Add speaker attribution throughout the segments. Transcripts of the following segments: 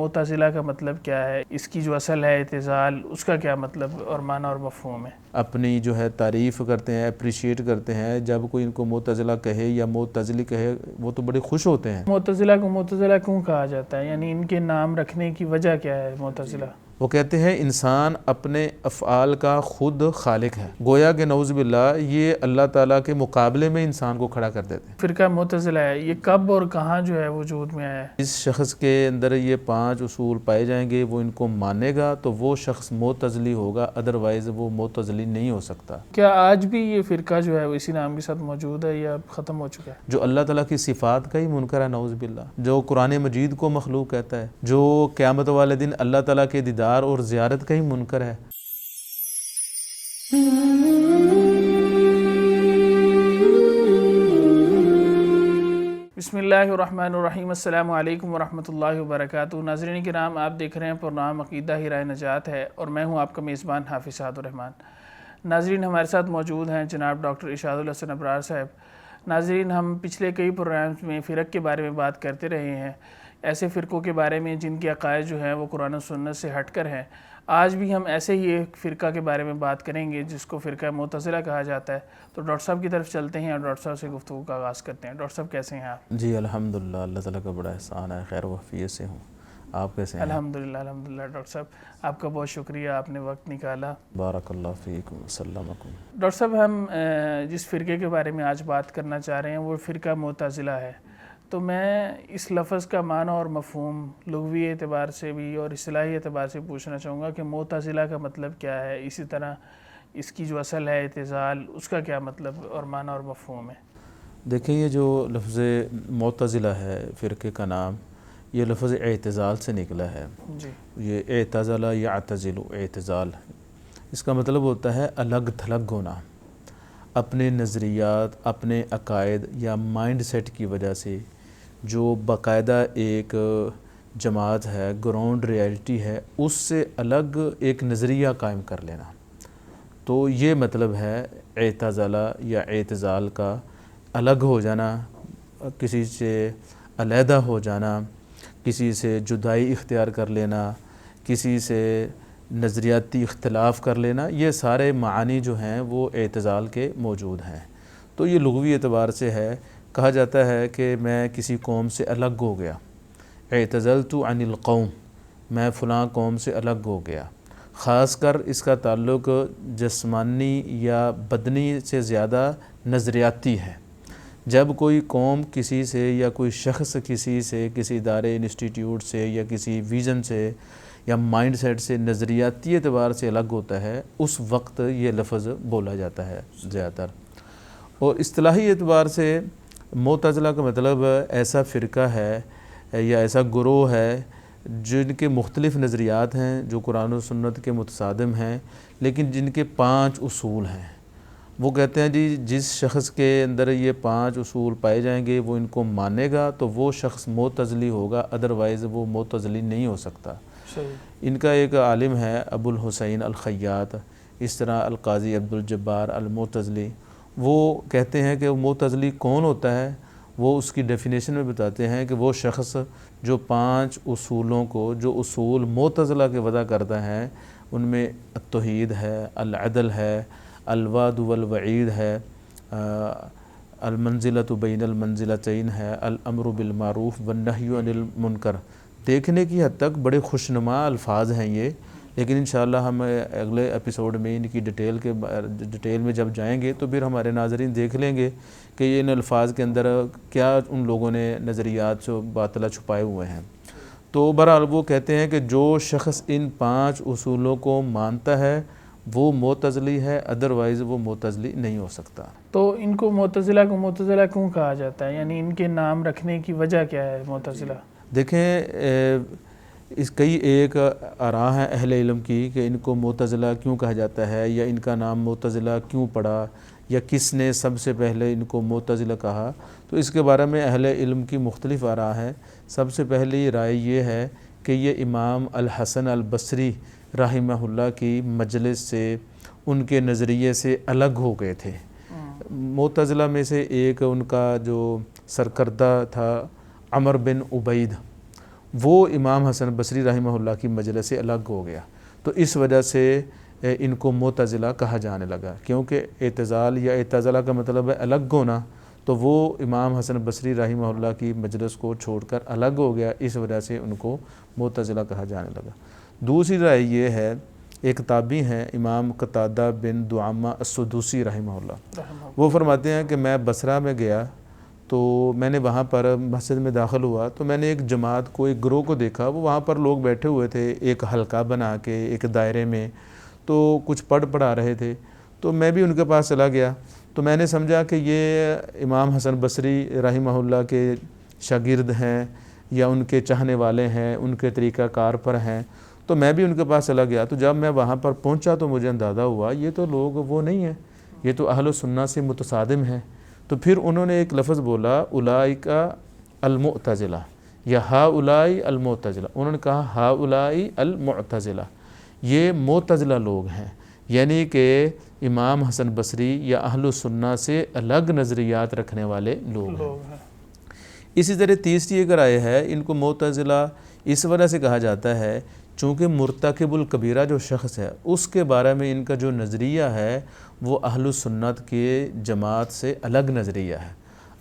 Speaker 1: معتزلہ کا مطلب کیا ہے، اس کی جو اصل ہے اعتزال، اس کا کیا مطلب اور معنی اور مفہوم ہے؟
Speaker 2: اپنی جو ہے تعریف کرتے ہیں، اپریشیٹ کرتے ہیں، جب کوئی ان کو معتزلہ کہے یا معتزلی کہے وہ تو بڑے خوش ہوتے ہیں۔
Speaker 1: معتزلہ کو معتزلہ کیوں کہا جاتا ہے، یعنی ان کے نام رکھنے کی وجہ کیا ہے معتزلہ؟
Speaker 2: وہ کہتے ہیں انسان اپنے افعال کا خود خالق ہے، گویا کہ نعوذ باللہ یہ اللہ تعالیٰ کے مقابلے میں انسان کو کھڑا کر دیتے ہیں۔
Speaker 1: فرقہ معتزلہ ہے، یہ کب اور کہاں جو ہے وجود میں آیا ہے؟
Speaker 2: جس شخص کے اندر یہ 5 اصول پائے جائیں گے وہ ان کو مانے گا تو وہ شخص معتزلی ہوگا، ادروائز وہ معتزلی نہیں ہو سکتا۔
Speaker 1: کیا آج بھی یہ فرقہ جو ہے وہ اسی نام کے ساتھ موجود ہے یا ختم ہو چکا ہے؟
Speaker 2: جو اللہ تعالیٰ کی صفات کا ہی منکر ہے نعوذ باللہ، جو قرآن مجید کو مخلوق کہتا ہے، جو قیامت والے دن اللہ تعالیٰ کے دیدار اور زیارت کا ہی منکر ہے۔
Speaker 1: بسم اللہ الرحمن الرحیم، السلام علیکم ورحمۃ اللہ وبرکاتہ۔ ناظرین کرام، آپ دیکھ رہے ہیں پروگرام عقیدہ ہی راہ نجات ہے اور میں ہوں آپ کا میزبان حافظ سعد الرحمن۔ ناظرین ہمارے ساتھ موجود ہیں جناب ڈاکٹر ارشاد الحسن ابرار صاحب۔ ناظرین ہم پچھلے کئی پروگرامز میں فرق کے بارے میں بات کرتے رہے ہیں، ایسے فرقوں کے بارے میں جن کے عقائد جو ہیں وہ قرآن و سنت سے ہٹ کر ہیں۔ آج بھی ہم ایسے ہی ایک فرقہ کے بارے میں بات کریں گے جس کو فرقہ معتزلہ کہا جاتا ہے۔ تو ڈاکٹر صاحب کی طرف چلتے ہیں اور ڈاکٹر صاحب سے گفتگو کا آغاز کرتے ہیں۔ ڈاکٹر صاحب کیسے ہیں آپ؟
Speaker 2: جی الحمدللہ، اللہ تعالیٰ کا بڑا احسان ہے، خیر و عافیت سے ہوں۔ آپ کیسے ہیں؟
Speaker 1: الحمدللہ الحمدللہ۔ ڈاکٹر صاحب آپ کا بہت شکریہ، آپ نے وقت نکالا۔
Speaker 2: بارک اللہ فیکم وسلمکم۔
Speaker 1: ڈاکٹر صاحب ہم جس فرقے کے بارے میں آج بات کرنا چاہ رہے ہیں وہ فرقہ معتزلہ ہے۔ تو میں اس لفظ کا معنی اور مفہوم لغوی اعتبار سے بھی اور اصطلاحی اعتبار سے پوچھنا چاہوں گا کہ معتزلہ کا مطلب کیا ہے، اسی طرح اس کی جو اصل ہے اعتزال، اس کا کیا مطلب اور معنی اور مفہوم ہے؟
Speaker 2: دیکھیں یہ جو لفظ معتزلہ ہے فرقے کا نام، یہ لفظ اعتزال سے نکلا ہے۔
Speaker 1: جی،
Speaker 2: یہ اعتزل یعتزل اعتزال، اس کا مطلب ہوتا ہے الگ تھلگ ہونا، اپنے نظریات، اپنے عقائد یا مائنڈ سیٹ کی وجہ سے جو باقاعدہ ایک جماعت ہے، گراؤنڈ ریالٹی ہے، اس سے الگ ایک نظریہ قائم کر لینا۔ تو یہ مطلب ہے اعتزالہ یا اعتزال کا، الگ ہو جانا، کسی سے علیحدہ ہو جانا، کسی سے جدائی اختیار کر لینا، کسی سے نظریاتی اختلاف کر لینا، یہ سارے معانی جو ہیں وہ اعتزال کے موجود ہیں۔ تو یہ لغوی اعتبار سے ہے، کہا جاتا ہے کہ میں کسی قوم سے الگ ہو گیا، اعتزلت عن القوم، میں فلاں قوم سے الگ ہو گیا۔ خاص کر اس کا تعلق جسمانی یا بدنی سے زیادہ نظریاتی ہے۔ جب کوئی قوم کسی سے یا کوئی شخص کسی سے، کسی ادارے انسٹیٹیوٹ سے یا کسی ویژن سے یا مائنڈ سیٹ سے نظریاتی اعتبار سے الگ ہوتا ہے، اس وقت یہ لفظ بولا جاتا ہے زیادہ تر۔ اور اصطلاحی اعتبار سے معتزلہ کا مطلب ایسا فرقہ ہے یا ایسا گروہ ہے جن کے مختلف نظریات ہیں، جو قرآن و سنت کے متصادم ہیں، لیکن جن کے 5 اصول ہیں۔ وہ کہتے ہیں جی جس شخص کے اندر یہ 5 اصول پائے جائیں گے وہ ان کو مانے گا تو وہ شخص معتزلی ہوگا، ادروائز وہ معتزلی نہیں ہو سکتا۔ ان کا ایک عالم ہے ابو الحسین الخیاط، اس طرح القاضی عبد الجبار المعتزلی، وہ کہتے ہیں کہ معتزلی کون ہوتا ہے، وہ اس کی ڈیفینیشن میں بتاتے ہیں کہ وہ شخص جو 5 اصولوں کو، جو اصول معتزلہ کے وضع کرتا ہے، ان میں التوحید ہے، العدل ہے، الوعد والوعید ہے، المنزلۃ بین المنزلتین ہے، الامر بالمعروف والنہی عن المنکر۔ دیکھنے کی حد تک بڑے خوشنما الفاظ ہیں یہ، لیکن انشاءاللہ ہم اگلے ایپیسوڈ میں ان کی ڈیٹیل میں جب جائیں گے تو پھر ہمارے ناظرین دیکھ لیں گے کہ ان الفاظ کے اندر کیا ان لوگوں نے نظریات سے باطلہ چھپائے ہوئے ہیں۔ تو بہرحال وہ کہتے ہیں کہ جو شخص ان 5 اصولوں کو مانتا ہے وہ معتزلی ہے، ادروائز وہ معتزلی نہیں ہو سکتا۔
Speaker 1: تو ان کو معتزلہ کیوں کہا جاتا ہے، یعنی ان کے نام رکھنے کی وجہ کیا ہے معتزلہ؟
Speaker 2: دیکھیں اس کئی ایک آراء ہیں اہل علم کی کہ ان کو معتزلہ کیوں کہا جاتا ہے یا ان کا نام معتزلہ کیوں پڑا یا کس نے سب سے پہلے ان کو معتزلہ کہا۔ تو اس کے بارے میں اہل علم کی مختلف آراء ہیں۔ سب سے پہلی رائے یہ ہے کہ یہ امام الحسن البصری رحمہ اللہ کی مجلس سے، ان کے نظریے سے الگ ہو گئے تھے۔ معتزلہ میں سے ایک ان کا جو سرکردہ تھا عمر بن عبید، وہ امام حسن بصری رحمہ اللہ کی مجلس سے الگ ہو گیا، تو اس وجہ سے ان کو معتزلہ کہا جانے لگا، کیونکہ اعتزال یا اعتزلہ کا مطلب ہے الگ ہونا، تو وہ امام حسن بصری رحمہ اللہ کی مجلس کو چھوڑ کر الگ ہو گیا، اس وجہ سے ان کو معتزلہ کہا جانے لگا۔ دوسری رائے یہ ہے، ایک تابعی ہیں امام قتادہ بن دعامہ السدوسی رحمہ اللہ، وہ فرماتے ہیں کہ میں بصرہ میں گیا تو میں نے وہاں پر مسجد میں داخل ہوا تو میں نے ایک جماعت کو، ایک گروہ کو دیکھا، وہ وہاں پر لوگ بیٹھے ہوئے تھے ایک حلقہ بنا کے ایک دائرے میں، تو کچھ پڑھا رہے تھے، تو میں بھی ان کے پاس چلا گیا، تو میں نے سمجھا کہ یہ امام حسن بصری رحمہ اللہ کے شاگرد ہیں یا ان کے چاہنے والے ہیں، ان کے طریقہ کار پر ہیں، تو میں بھی ان کے پاس چلا گیا۔ تو جب میں وہاں پر پہنچا تو مجھے اندازہ ہوا یہ تو لوگ وہ نہیں ہیں، یہ تو اہل سنہ سے متصادم ہیں۔ تو پھر انہوں نے ایک لفظ بولا، اولئک المعتزلہ یا ہؤلاء المعتزلہ، انہوں نے کہا ہؤلاء المعتزلہ، یہ معتزلہ لوگ ہیں، یعنی کہ امام حسن بصری یا اہل سنہ سے الگ نظریات رکھنے والے لوگ ہیں۔ اسی طرح تیسری ایک رائے ہے، ان کو معتزلہ اس وجہ سے کہا جاتا ہے چونکہ مرتکب الکبیرہ جو شخص ہے اس کے بارے میں ان کا جو نظریہ ہے وہ اہل سنت کے جماعت سے الگ نظریہ ہے۔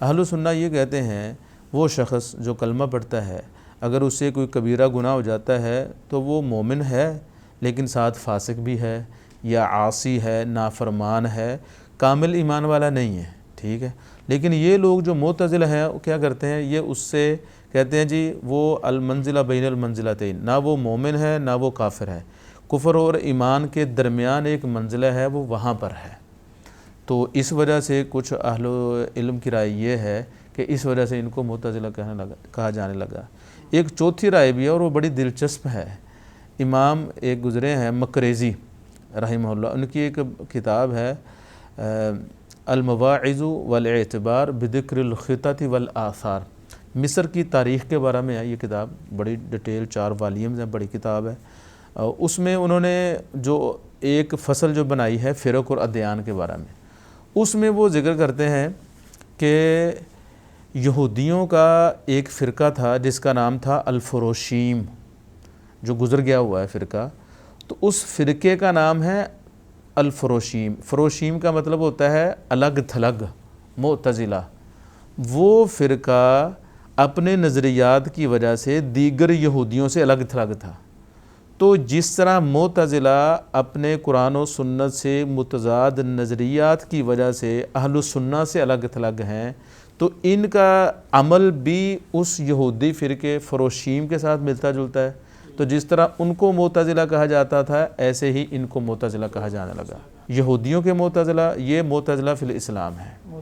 Speaker 2: اہل سنہ یہ کہتے ہیں وہ شخص جو کلمہ پڑھتا ہے اگر اس سے کوئی کبیرہ گناہ ہو جاتا ہے تو وہ مومن ہے لیکن ساتھ فاسق بھی ہے یا عاصی ہے، نافرمان ہے، کامل ایمان والا نہیں ہے، ٹھیک ہے۔ لیکن یہ لوگ جو معتزلہ ہیں وہ کیا کرتے ہیں، یہ اس سے کہتے ہیں جی وہ المنزلہ بین المنزلتین، نہ وہ مومن ہے نہ وہ کافر ہے، کفر اور ایمان کے درمیان ایک منزلہ ہے، وہ وہاں پر ہے۔ تو اس وجہ سے کچھ اہل علم کی رائے یہ ہے کہ اس وجہ سے ان کو معتزلہ کہا جانے لگا۔ ایک چوتھی رائے بھی ہے اور وہ بڑی دلچسپ ہے، امام ایک گزرے ہیں مقریزی رحمہ اللہ، ان کی ایک کتاب ہے المواعظ والاعتبار بذکر الخطط والآثار، مصر کی تاریخ کے بارے میں ہے یہ کتاب، بڑی ڈیٹیل 4 والیومز ہیں، بڑی کتاب ہے۔ اس میں انہوں نے جو ایک فصل جو بنائی ہے فرق اور ادیان کے بارے میں، اس میں وہ ذکر کرتے ہیں کہ یہودیوں کا ایک فرقہ تھا جس کا نام تھا الفروشیم، جو گزر گیا ہوا ہے فرقہ، تو اس فرقے کا نام ہے الفروشیم۔ فروشیم کا مطلب ہوتا ہے الگ تھلگ، معتزلہ۔ وہ فرقہ اپنے نظریات کی وجہ سے دیگر یہودیوں سے الگ تھلگ تھا۔ تو جس طرح معتزلہ اپنے قرآن و سنت سے متضاد نظریات کی وجہ سے اہل سنہ سے الگ تھلگ ہیں، تو ان کا عمل بھی اس یہودی فرقے فروشیم کے ساتھ ملتا جلتا ہے۔ تو جس طرح ان کو معتزلہ کہا جاتا تھا ایسے ہی ان کو معتزلہ کہا جانے لگا۔ یہودیوں کے معتزلہ، یہ معتزلہ فی الاسلام ہے،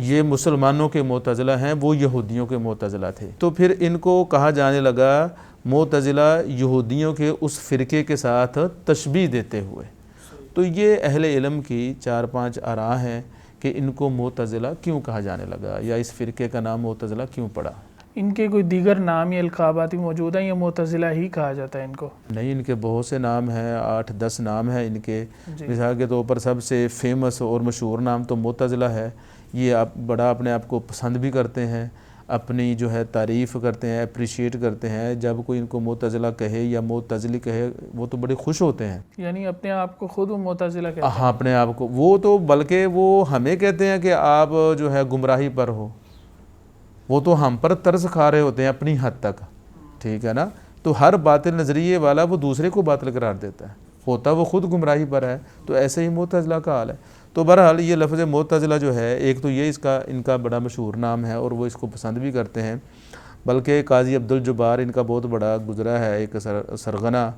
Speaker 2: یہ مسلمانوں کے معتزلہ ہیں، وہ یہودیوں کے معتزلہ تھے۔ تو پھر ان کو کہا جانے لگا معتزلہ یہودیوں کے اس فرقے کے ساتھ تشبیہ دیتے ہوئے۔ تو یہ اہل علم کی 4-5 آراء ہیں کہ ان کو معتزلہ کیوں کہا جانے لگا یا اس فرقے کا نام معتزلہ کیوں پڑا۔
Speaker 1: ان کے کوئی دیگر نام یا القاباتی موجود ہیں یا معتزلہ ہی کہا جاتا ہے ان کو؟
Speaker 2: نہیں، ان کے بہت سے نام ہیں، 8-10 نام ہیں ان کے۔ مثال کے طور پر سب سے فیمس اور مشہور نام تو معتزلہ ہے، یہ آپ بڑا اپنے آپ کو پسند بھی کرتے ہیں، اپنی جو ہے تعریف کرتے ہیں، اپریشیٹ کرتے ہیں، جب کوئی ان کو معتزلہ کہے یا معتزلی کہے وہ تو بڑے خوش ہوتے ہیں۔
Speaker 1: یعنی اپنے آپ کو خود معتزلہ کہتے ہیں؟
Speaker 2: ہاں، اپنے آپ کو، وہ تو بلکہ وہ ہمیں کہتے ہیں کہ آپ جو ہے گمراہی پر ہو، وہ تو ہم پر طرز کھا رہے ہوتے ہیں اپنی حد تک، ٹھیک ہے نا۔ تو ہر باطل نظریے والا وہ دوسرے کو باطل قرار دیتا ہے، ہوتا وہ خود گمراہی پر ہے، تو ایسے ہی معتزلہ کا حال ہے۔ تو بہرحال یہ لفظ معتزلہ جو ہے ایک تو یہ ان کا بڑا مشہور نام ہے اور وہ اس کو پسند بھی کرتے ہیں، بلکہ قاضی عبدالجبار ان کا بہت بڑا گزرا ہے ایک سرغنہ،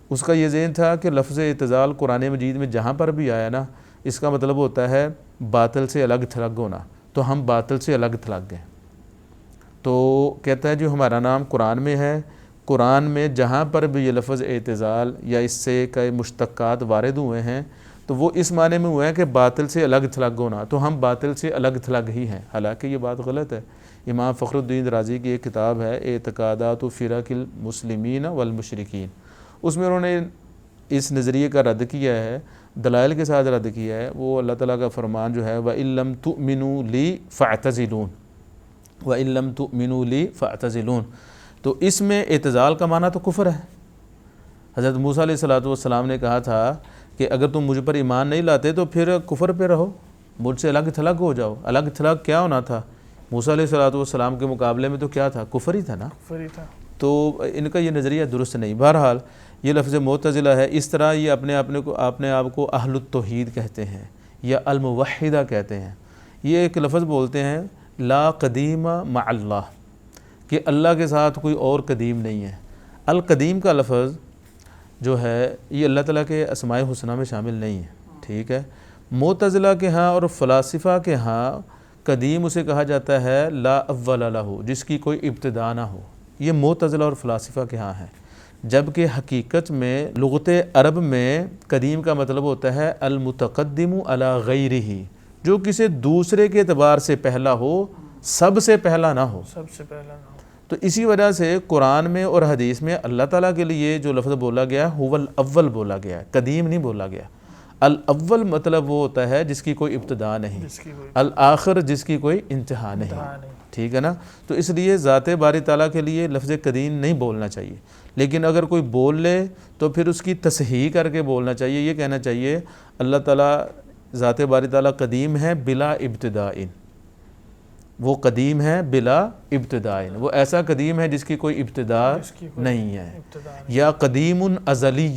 Speaker 2: اس کا یہ ذہن تھا کہ لفظ اعتزال قرآن مجید میں جہاں پر بھی آیا نا، اس کا مطلب ہوتا ہے باطل سے الگ تھلگ ہونا، تو ہم باطل سے الگ تھلگ ہیں۔ تو کہتا ہے جو ہمارا نام قرآن میں ہے، قرآن میں جہاں پر بھی یہ لفظ اعتزال یا اس سے کئی مشتقات وارد ہوئے ہیں تو وہ اس معنی میں ہوئے ہیں کہ باطل سے الگ تھلگ ہونا، تو ہم باطل سے الگ تھلگ ہی ہیں، حالانکہ یہ بات غلط ہے۔ امام فخر الدین رازی کی ایک کتاب ہے اعتقادات فرق المسلمین والمشرکین، اس میں انہوں نے اس نظریے کا رد کیا ہے، دلائل کے ساتھ رد کیا ہے۔ وہ اللہ تعالیٰ کا فرمان جو ہے وَإِن لَّمْ تُؤْمِنُوا لِي فَاعْتَزِلُونَ، وَإِن لَّمْ تُؤْمِنُوا لِي فَاعْتَزِلُونَ، تو اس میں اعتزال کا معنی تو کفر ہے۔ حضرت موسیٰ علیہ السلام نے کہا تھا کہ اگر تم مجھ پر ایمان نہیں لاتے تو پھر کفر پہ رہو، مجھ سے الگ تھلگ ہو جاؤ۔ الگ تھلگ کیا ہونا تھا؟ موسیٰ علیہ السلام کے مقابلے میں تو کیا تھا؟ کفر ہی تھا نا۔
Speaker 1: فری تھا۔
Speaker 2: تو ان کا یہ نظریہ درست نہیں۔ بہرحال یہ لفظ معتزلہ ہے، اس طرح یہ اپنے آپ کو اہل التوحید کہتے ہیں یا الموحدہ کہتے ہیں۔ یہ ایک لفظ بولتے ہیں لا قدیم مع اللہ، کہ اللہ کے ساتھ کوئی اور قدیم نہیں ہے۔ القدیم کا لفظ جو ہے یہ اللہ تعالیٰ کے اسماء الحسنہ میں شامل نہیں ہے، ٹھیک ہے۔ معتزلہ کے ہاں اور فلاسفہ کے ہاں قدیم اسے کہا جاتا ہے لا اول لہ، جس کی کوئی ابتدا نہ ہو۔ یہ معتزلہ اور فلاسفہ کے ہاں ہے، جبکہ حقیقت میں لغت عرب میں قدیم کا مطلب ہوتا ہے المتقدم علی غیرہ، جو کسی دوسرے کے اعتبار سے پہلا ہو، سب سے پہلا نہ ہو۔
Speaker 1: سب سے پہلا نام۔
Speaker 2: تو اسی وجہ سے قرآن میں اور حدیث میں اللہ تعالیٰ کے لیے جو لفظ بولا گیا ہے هو الاول بولا گیا ہے، قدیم نہیں بولا گیا۔ الاول مطلب وہ ہوتا ہے جس کی کوئی ابتدا نہیں،
Speaker 1: جس کی کوئی
Speaker 2: الآخر جس کی کوئی انتہا نہیں، ٹھیک ہے نا۔ تو اس لیے ذات باری تعالیٰ کے لیے لفظ قدیم نہیں بولنا چاہیے، لیکن اگر کوئی بول لے تو پھر اس کی تصحیح کر کے بولنا چاہیے۔ یہ کہنا چاہیے اللہ تعالیٰ ذات باری تعالیٰ قدیم ہے بلا ابتدائن، وہ قدیم ہے بلا ابتدائن، وہ ایسا قدیم ہے جس کی کوئی ابتدا نہیں ہے، یا قدیم ازلی،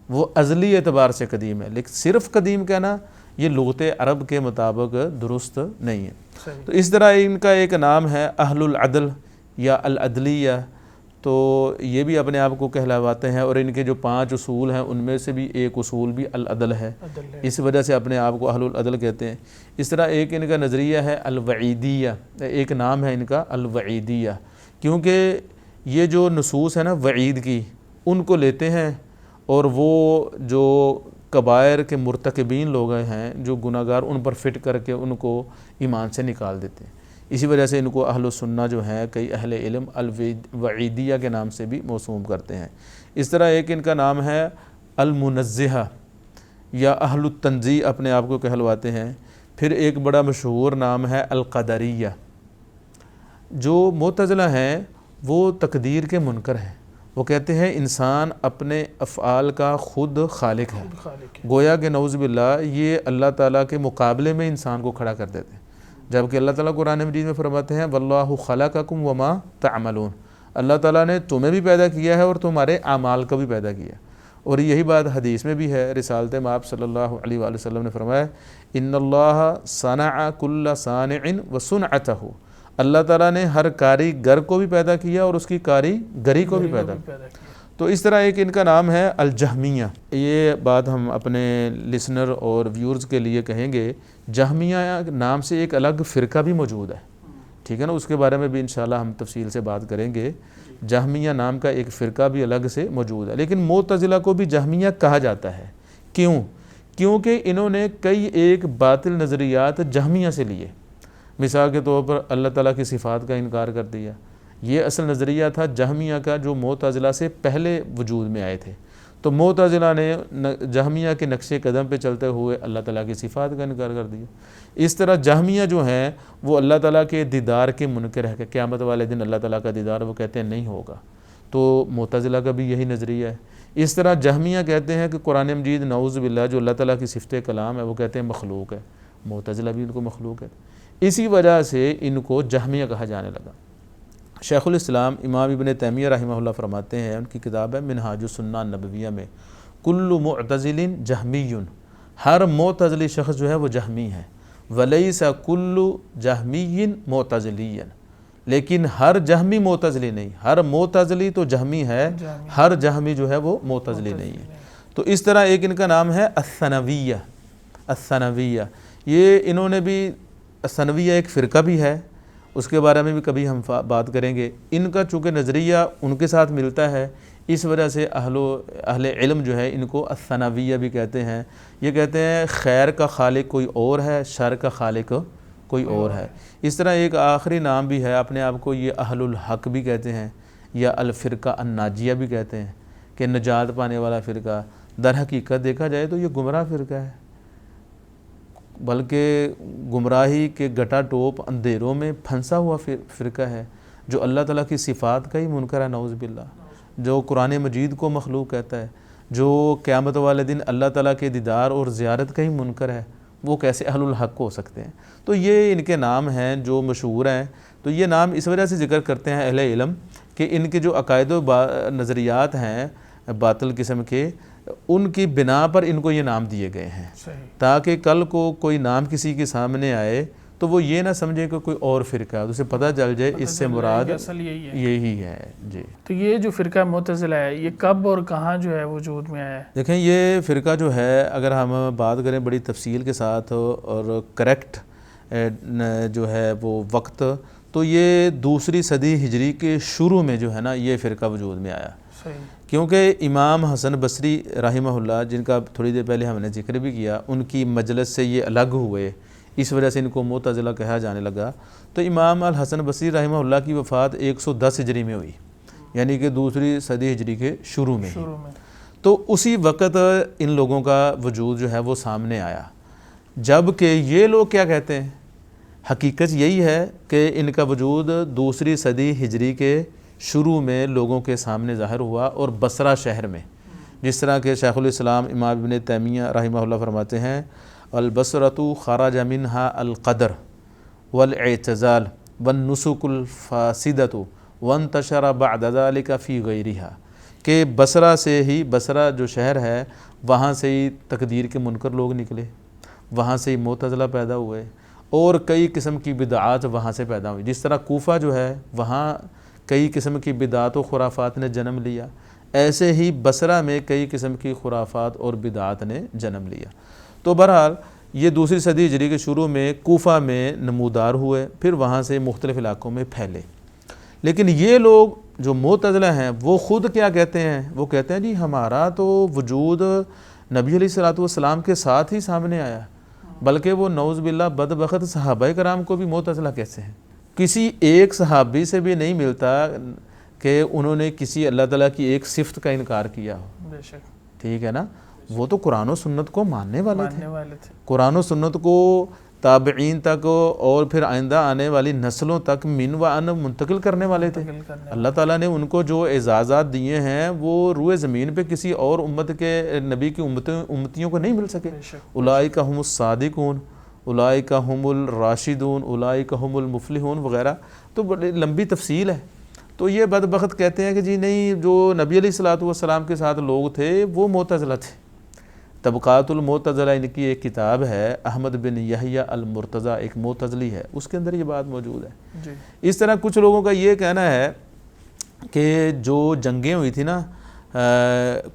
Speaker 2: وہ ازلی اعتبار سے قدیم ہے۔ لیکن صرف قدیم کہنا یہ لغت عرب کے مطابق درست نہیں ہے۔ تو اس طرح ان کا ایک نام ہے اہل العدل یا العدلیہ، تو یہ بھی اپنے آپ کو کہلواتے ہیں، اور ان کے جو 5 اصول ہیں ان میں سے بھی ایک اصول بھی العدل ہے، اس وجہ سے اپنے آپ کو اہل العدل کہتے ہیں۔ اس طرح ایک ان کا نظریہ ہے الوعیدیہ، ایک نام ہے ان کا الوعیدیہ، کیونکہ یہ جو نصوص ہے نا وعید کی ان کو لیتے ہیں، اور وہ جو کبائر کے مرتکبین لوگ ہیں جو گناہ گار، ان پر فٹ کر کے ان کو ایمان سے نکال دیتے ہیں۔ اسی وجہ سے ان کو اہل السنہ جو ہیں کئی اہل علم الوعیدیہ کے نام سے بھی موسوم کرتے ہیں۔ اس طرح ایک ان کا نام ہے المنزہہ یا اہل التنزیہ اپنے آپ کو کہلواتے ہیں۔ پھر ایک بڑا مشہور نام ہے القدریہ۔ جو معتزلہ ہیں وہ تقدیر کے منکر ہیں، وہ کہتے ہیں انسان اپنے افعال کا خود خالق ہے، گویا کہ نعوذ باللہ یہ اللہ تعالیٰ کے مقابلے میں انسان کو کھڑا کر دیتے ہیں، جبکہ اللہ تعالیٰ قرآن مجید میں فرماتے ہیں واللہ خلقکم وما تعملون، اللہ تعالیٰ نے تمہیں بھی پیدا کیا ہے اور تمہارے اعمال کو بھی پیدا کیا ہے۔ اور یہی بات حدیث میں بھی ہے، رسالت مآب صلی اللہ علیہ وآلہ وسلم نے فرمایا ان اللہ صنع کل صانع وصنعتہ، اللہ تعالیٰ نے ہر کاریگر کو بھی پیدا کیا اور اس کی کاریگری کو بھی پیدا کیا۔ تو اس طرح ایک ان کا نام ہے الجہمیہ۔ یہ بات ہم اپنے لسنر اور ویورز کے لیے کہیں گے، جہمیہ نام سے ایک الگ فرقہ بھی موجود ہے، ٹھیک ہے نا، اس کے بارے میں بھی انشاءاللہ ہم تفصیل سے بات کریں گے۔ جہمیہ نام کا ایک فرقہ بھی الگ سے موجود ہے، لیکن معتزلہ کو بھی جہمیہ کہا جاتا ہے۔ کیوں؟ کیونکہ انہوں نے کئی ایک باطل نظریات جہمیہ سے لیے۔ مثال کے طور پر اللہ تعالیٰ کی صفات کا انکار کر دیا، یہ اصل نظریہ تھا جہمیہ کا جو معتزلہ سے پہلے وجود میں آئے تھے۔ تو معتزلہ نے جہمیہ کے نقش قدم پہ چلتے ہوئے اللہ تعالیٰ کی صفات کا انکار کر دیا۔ اس طرح جہمیہ جو ہیں وہ اللہ تعالیٰ کے دیدار کے منکر ہے کہ قیامت والے دن اللہ تعالیٰ کا دیدار وہ کہتے ہیں نہیں ہوگا، تو معتزلہ کا بھی یہی نظریہ ہے۔ اس طرح جہمیہ کہتے ہیں کہ قرآن مجید نعوذ باللہ جو اللہ تعالیٰ کی صفت کلام ہے وہ کہتے ہیں مخلوق ہے، معتزلہ بھی ان کو مخلوق ہے۔ اسی وجہ سے ان کو جہمیہ کہا جانے لگا۔ شیخ الاسلام امام ابن تیمیہ رحمہ اللہ فرماتے ہیں، ان کی کتاب ہے منہاج السنہ النبویہ میں، کل معتزل جہمی، ہر معتزلی شخص جو ہے وہ جہمی ہے، ولیس کل جہمی معتزلی، لیکن ہر جہمی معتزلی نہیں، ہر معتزلی تو جہمی ہے، ہر جہمی جو ہے وہ معتزلی نہیں ہے۔ تو اس طرح ایک ان کا نام ہے الثنویہ۔ الثنویہ یہ انہوں نے بھی، الثنویہ ایک فرقہ بھی ہے، اس کے بارے میں بھی کبھی ہم بات کریں گے۔ ان کا چونکہ نظریہ ان کے ساتھ ملتا ہے، اس وجہ سے اہل علم جو ہے ان کو الثنویہ بھی کہتے ہیں۔ یہ کہتے ہیں خیر کا خالق کوئی اور ہے، شر کا خالق کوئی اور ہے۔ اس طرح ایک آخری نام بھی ہے، اپنے آپ کو یہ اہل الحق بھی کہتے ہیں یا الفرقہ الناجیہ بھی کہتے ہیں کہ نجات پانے والا فرقہ۔ در حقیقت دیکھا جائے تو یہ گمراہ فرقہ ہے، بلکہ گمراہی کے گٹا ٹوپ اندھیروں میں پھنسا ہوا فرقہ ہے۔ جو اللہ تعالیٰ کی صفات کا ہی منکر ہے، نعوذ باللہ، جو قرآن مجید کو مخلوق کہتا ہے، جو قیامت والے دن اللہ تعالیٰ کے دیدار اور زیارت کا ہی منکر ہے، وہ کیسے اہل الحق ہو سکتے ہیں؟ تو یہ ان کے نام ہیں جو مشہور ہیں. تو یہ نام اس وجہ سے ذکر کرتے ہیں اہل علم کہ ان کے جو عقائد و نظریات ہیں باطل قسم کے، ان کی بنا پر ان کو یہ نام دیے گئے ہیں، تاکہ کل کو کوئی نام کسی کے سامنے آئے تو وہ یہ نہ سمجھے کہ کوئی اور فرقہ ہے، اسے پتہ چل جائے اس سے مراد یہی ہے. جی.
Speaker 1: تو یہ جو فرقہ معتزلہ ہے یہ کب اور کہاں جو ہے وجود میں آیا ہے؟
Speaker 2: دیکھیں یہ فرقہ جو ہے، اگر ہم بات کریں بڑی تفصیل کے ساتھ اور کریکٹ جو ہے وہ وقت، تو یہ 2 صدی ہجری کے شروع میں جو ہے نا یہ فرقہ وجود میں آیا. کیونکہ امام حسن بصری رحمہ اللہ، جن کا تھوڑی دیر پہلے ہم نے ذکر بھی کیا، ان کی مجلس سے یہ الگ ہوئے، اس وجہ سے ان کو معتزلہ کہا جانے لگا. تو امام الحسن بصری رحمہ اللہ کی وفات 110 ہجری میں ہوئی، یعنی کہ 2 صدی ہجری کے شروع میں. تو اسی وقت ان لوگوں کا وجود جو ہے وہ سامنے آیا. جب کہ یہ لوگ کیا کہتے ہیں، حقیقت یہی ہے کہ ان کا وجود 2 صدی ہجری کے شروع میں لوگوں کے سامنے ظاہر ہوا، اور بصرہ شہر میں، جس طرح کہ شیخ الاسلام امام ابن تیمیہ رحمہ اللہ فرماتے ہیں البصرۃ خرج منہا القدر والاعتزال والنسک الفاسدۃ وانتشر بعد ذلك فی غیرہا، کہ بصرہ سے ہی، بصرہ جو شہر ہے وہاں سے ہی تقدیر کے منکر لوگ نکلے، وہاں سے ہی معتزلہ پیدا ہوئے، اور کئی قسم کی بدعات وہاں سے پیدا ہوئی. جس طرح کوفہ جو ہے وہاں کئی قسم کی بدعات و خرافات نے جنم لیا، ایسے ہی بصرہ میں کئی قسم کی خرافات اور بدعات نے جنم لیا. تو بہرحال یہ 2 صدی ہجری کے شروع میں کوفہ میں نمودار ہوئے، پھر وہاں سے مختلف علاقوں میں پھیلے. لیکن یہ لوگ جو معتزلہ ہیں وہ خود کیا کہتے ہیں، وہ کہتے ہیں جی ہمارا تو وجود نبی علیہ الصلوۃ والسلام کے ساتھ ہی سامنے آیا، بلکہ وہ نعوذ باللہ بدبخت صحابہ کرام کو بھی معتزلہ کیسے ہیں. کسی ایک صحابی سے بھی نہیں ملتا کہ انہوں نے کسی اللہ تعالیٰ کی ایک صفت کا انکار کیا ہو.
Speaker 1: بے شک.
Speaker 2: ٹھیک ہے نا، وہ تو قرآن و سنت کو ماننے والے تھے. قرآن و سنت کو تابعین تک اور پھر آئندہ آنے والی نسلوں تک من و ان منتقل کرنے والے تھے. اللہ تعالیٰ نے ان کو جو اعزازات دیے ہیں وہ روئے زمین پہ کسی اور امت کے نبی کی امتیوں کو نہیں مل سکے. اولئک هم الصادقون، اولئک هم الراشدون، اولئک هم المفلحون وغیرہ. تو بڑی لمبی تفصیل ہے. تو یہ بدبخت کہتے ہیں کہ جی نہیں، جو نبی علیہ الصلوۃ والسلام کے ساتھ لوگ تھے وہ معتزلہ تھے. طبقات المعتزلہ ان کی ایک کتاب ہے، احمد بن یحییٰ المرتضیٰ ایک معتزلی ہے، اس کے اندر یہ بات موجود ہے. اس طرح کچھ لوگوں کا یہ کہنا ہے کہ جو جنگیں ہوئی تھی نا،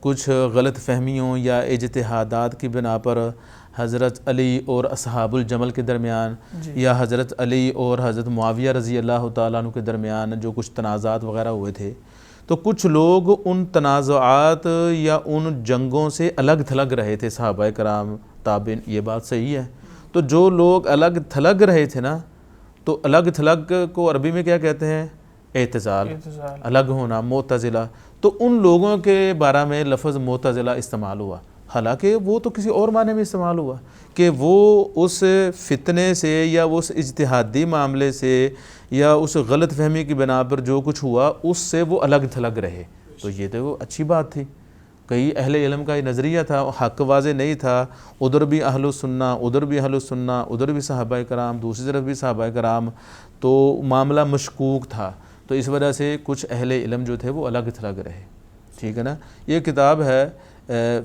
Speaker 2: کچھ غلط فہمیوں یا اجتہادات کی بنا پر حضرت علی اور اصحاب الجمل کے درمیان، یا حضرت علی اور حضرت معاویہ رضی اللہ تعالیٰ عنہ کے درمیان جو کچھ تنازعات وغیرہ ہوئے تھے، تو کچھ لوگ ان تنازعات یا ان جنگوں سے الگ تھلگ رہے تھے، صحابہ کرام تابعین. یہ بات صحیح ہے. تو جو لوگ الگ تھلگ رہے تھے نا، تو الگ تھلگ کو عربی میں کیا کہتے ہیں؟ اعتزال، الگ ہونا، معتزلہ. تو ان لوگوں کے بارے میں لفظ معتزلہ استعمال ہوا، حالانکہ وہ تو کسی اور معنی میں استعمال ہوا کہ وہ اس فتنے سے یا اس اجتہادی معاملے سے یا اس غلط فہمی کی بنا پر جو کچھ ہوا اس سے وہ الگ تھلگ رہے. تو یہ تو اچھی بات تھی. کئی اہل علم کا یہ نظریہ تھا، حق واضح نہیں تھا، ادھر بھی اہل السنہ، ادھر بھی اہل السنہ، ادھر بھی صحابہ کرام، دوسری طرف بھی صحابہ کرام، تو معاملہ مشکوک تھا. تو اس وجہ سے کچھ اہل علم جو تھے وہ الگ تھلگ رہے. ٹھیک ہے نا. یہ کتاب ہے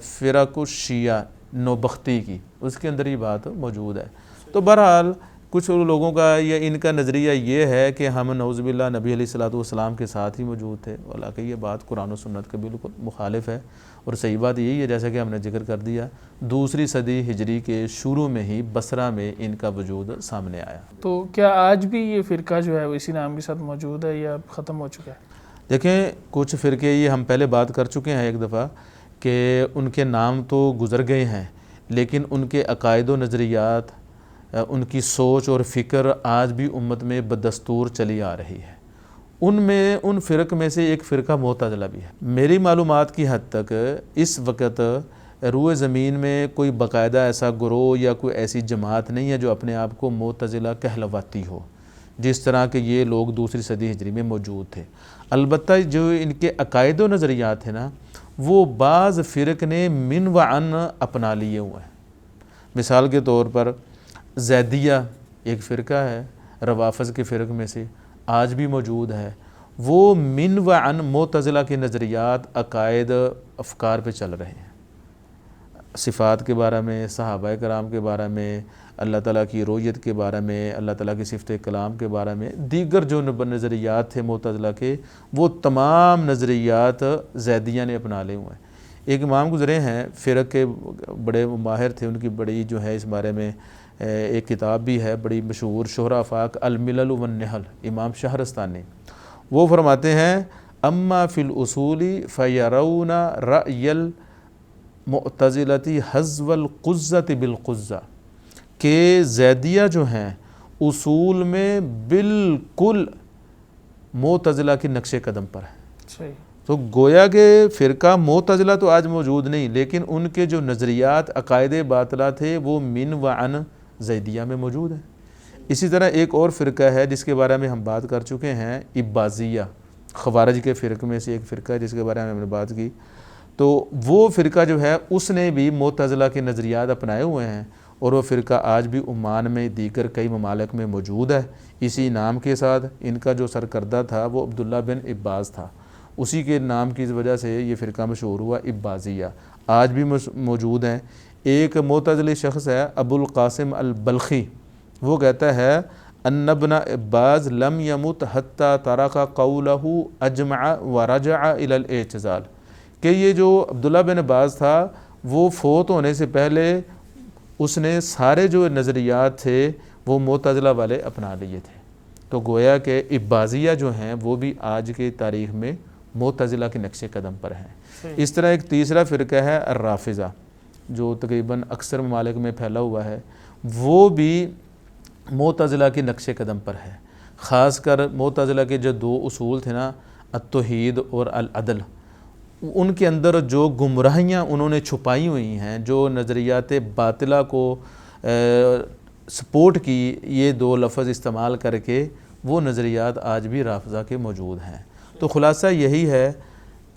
Speaker 2: فرق الشیعہ نوبختی کی، اس کے اندر یہ بات موجود ہے. تو بہرحال کچھ لوگوں کا یا ان کا نظریہ یہ ہے کہ ہم نعوذ باللہ نبی علیہ الصلوۃ والسلام کے ساتھ ہی موجود تھے، حالانکہ یہ بات قرآن و سنت کے بالکل مخالف ہے. اور صحیح بات یہی ہے جیسا کہ ہم نے ذکر کر دیا، 2 صدی ہجری کے شروع میں ہی بصرہ میں ان کا وجود سامنے آیا.
Speaker 1: تو کیا آج بھی یہ فرقہ جو ہے وہ اسی نام کے ساتھ موجود ہے یا ختم ہو چکا ہے؟
Speaker 2: دیکھیں کچھ فرقے یہ ہم پہلے بات کر چکے ہیں ایک دفعہ کہ ان کے نام تو گزر گئے ہیں، لیکن ان کے عقائد و نظریات، ان کی سوچ اور فکر آج بھی امت میں بدستور چلی آ رہی ہے. ان فرق میں سے ایک فرقہ معتزلہ بھی ہے. میری معلومات کی حد تک اس وقت روئے زمین میں کوئی باقاعدہ ایسا گروہ یا کوئی ایسی جماعت نہیں ہے جو اپنے آپ کو معتزلہ کہلواتی ہو. جس طرح کہ یہ لوگ دوسری صدی ہجری میں موجود تھے۔ البتہ جو ان کے عقائد و نظریات ہیں نا، وہ بعض فرق نے من و عن اپنا لیے ہوئے ہیں۔ مثال کے طور پر زیدیہ ایک فرقہ ہے روافض کے فرق میں سے، آج بھی موجود ہے۔ وہ من و عن معتزلہ کے نظریات، عقائد، افکار پہ چل رہے ہیں۔ صفات کے بارے میں، صحابہ کرام کے بارے میں، اللہ تعالیٰ کی رؤیت کے بارے میں، اللہ تعالیٰ کی صفت کلام کے بارے میں، دیگر جو نظریات تھے معتزلہ کے، وہ تمام نظریات زیدیہ نے اپنا لے ہوئے ہیں۔ ایک امام گزرے ہیں فرق کے بڑے ماہر تھے، ان کی بڑی جو ہے اس بارے میں ایک کتاب بھی ہے بڑی مشہور، شہرہ افاق الملل والنحل، امام شہرستانی۔ وہ فرماتے ہیں اما فی الاصول فیرون رأی المعتزلۃ حذف القزۃ بالقزہ، کہ زیدیہ جو ہیں اصول میں بالکل معتزلہ کے نقش قدم پر ہیں۔
Speaker 1: صحیح۔
Speaker 2: تو گویا کہ فرقہ معتزلہ تو آج موجود نہیں، لیکن ان کے جو نظریات، عقائد باطلہ تھے، وہ من و عن زیدیہ میں موجود ہیں۔ اسی طرح ایک اور فرقہ ہے جس کے بارے میں ہم بات کر چکے ہیں، اباضیہ، خوارج کے فرقے میں سے ایک فرقہ ہے جس کے بارے میں ہم نے بات کی۔ تو وہ فرقہ جو ہے اس نے بھی معتزلہ کے نظریات اپنائے ہوئے ہیں، اور وہ فرقہ آج بھی عمان میں دیگر کئی ممالک میں موجود ہے اسی نام کے ساتھ۔ ان کا جو سرکردہ تھا وہ عبداللہ بن عباس تھا، اسی کے نام کی وجہ سے یہ فرقہ مشہور ہوا اباضیہ، آج بھی موجود ہیں۔ ایک معتزلی شخص ہے ابو القاسم البلخی، وہ کہتا ہے ان ابن عباس لم یمت حتی ترک قولہ اجمع ورجع الی الاعتزال، کہ یہ جو عبداللہ بن عباس تھا وہ فوت ہونے سے پہلے اس نے سارے جو نظریات تھے وہ معتزلہ والے اپنا لیے تھے۔ تو گویا کہ اباضیہ جو ہیں وہ بھی آج کی تاریخ میں معتزلہ کے نقش قدم پر ہیں۔ اس طرح ایک تیسرا فرقہ ہے الرافضہ، جو تقریباً اکثر ممالک میں پھیلا ہوا ہے، وہ بھی معتزلہ کے نقش قدم پر ہے۔ خاص کر معتزلہ کے جو دو اصول تھے نا، التوحید اور العدل، ان کے اندر جو گمراہیاں انہوں نے چھپائی ہوئی ہیں، جو نظریات باطلہ کو سپورٹ کی، یہ دو لفظ استعمال کر کے، وہ نظریات آج بھی رافضہ کے موجود ہیں۔ تو خلاصہ یہی ہے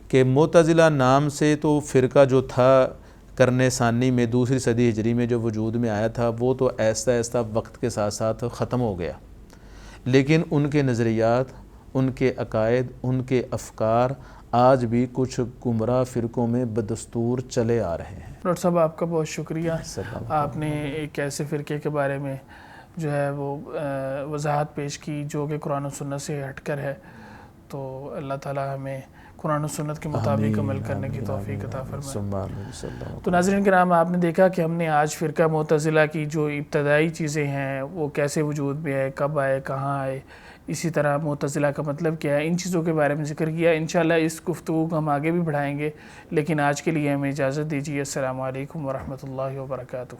Speaker 2: کہ معتزلہ نام سے تو فرقہ جو تھا قرن ثانی میں، دوسری صدی ہجری میں جو وجود میں آیا تھا، وہ تو ایسا ایسا وقت کے ساتھ ساتھ ختم ہو گیا، لیکن ان کے نظریات، ان کے عقائد، ان کے افکار آج بھی کچھ گمراہ فرقوں میں بدستور چلے آ رہے ہیں۔
Speaker 1: ڈاکٹر صاحب آپ کا بہت شکریہ، آپ نے ایک ایسے فرقے کے بارے میں جو ہے وہ وضاحت پیش کی جو کہ قرآن و سنت سے ہٹ کر ہے۔ تو اللہ تعالی ہمیں قرآن و سنت کے مطابق عمل کرنے کی توفیق عطا فرمائے۔ تو ناظرین کرام، آپ نے دیکھا کہ ہم نے آج فرقہ معتزلہ کی جو ابتدائی چیزیں ہیں وہ کیسے وجود میں آئے، کب آئے، کہاں آئے، اسی طرح معتزلہ کا مطلب کیا ہے، ان چیزوں کے بارے میں ذکر کیا۔ انشاءاللہ اس گفتگو کو ہم آگے بھی بڑھائیں گے، لیکن آج کے لیے ہمیں اجازت دیجیے۔ السلام علیکم ورحمۃ اللہ وبرکاتہ۔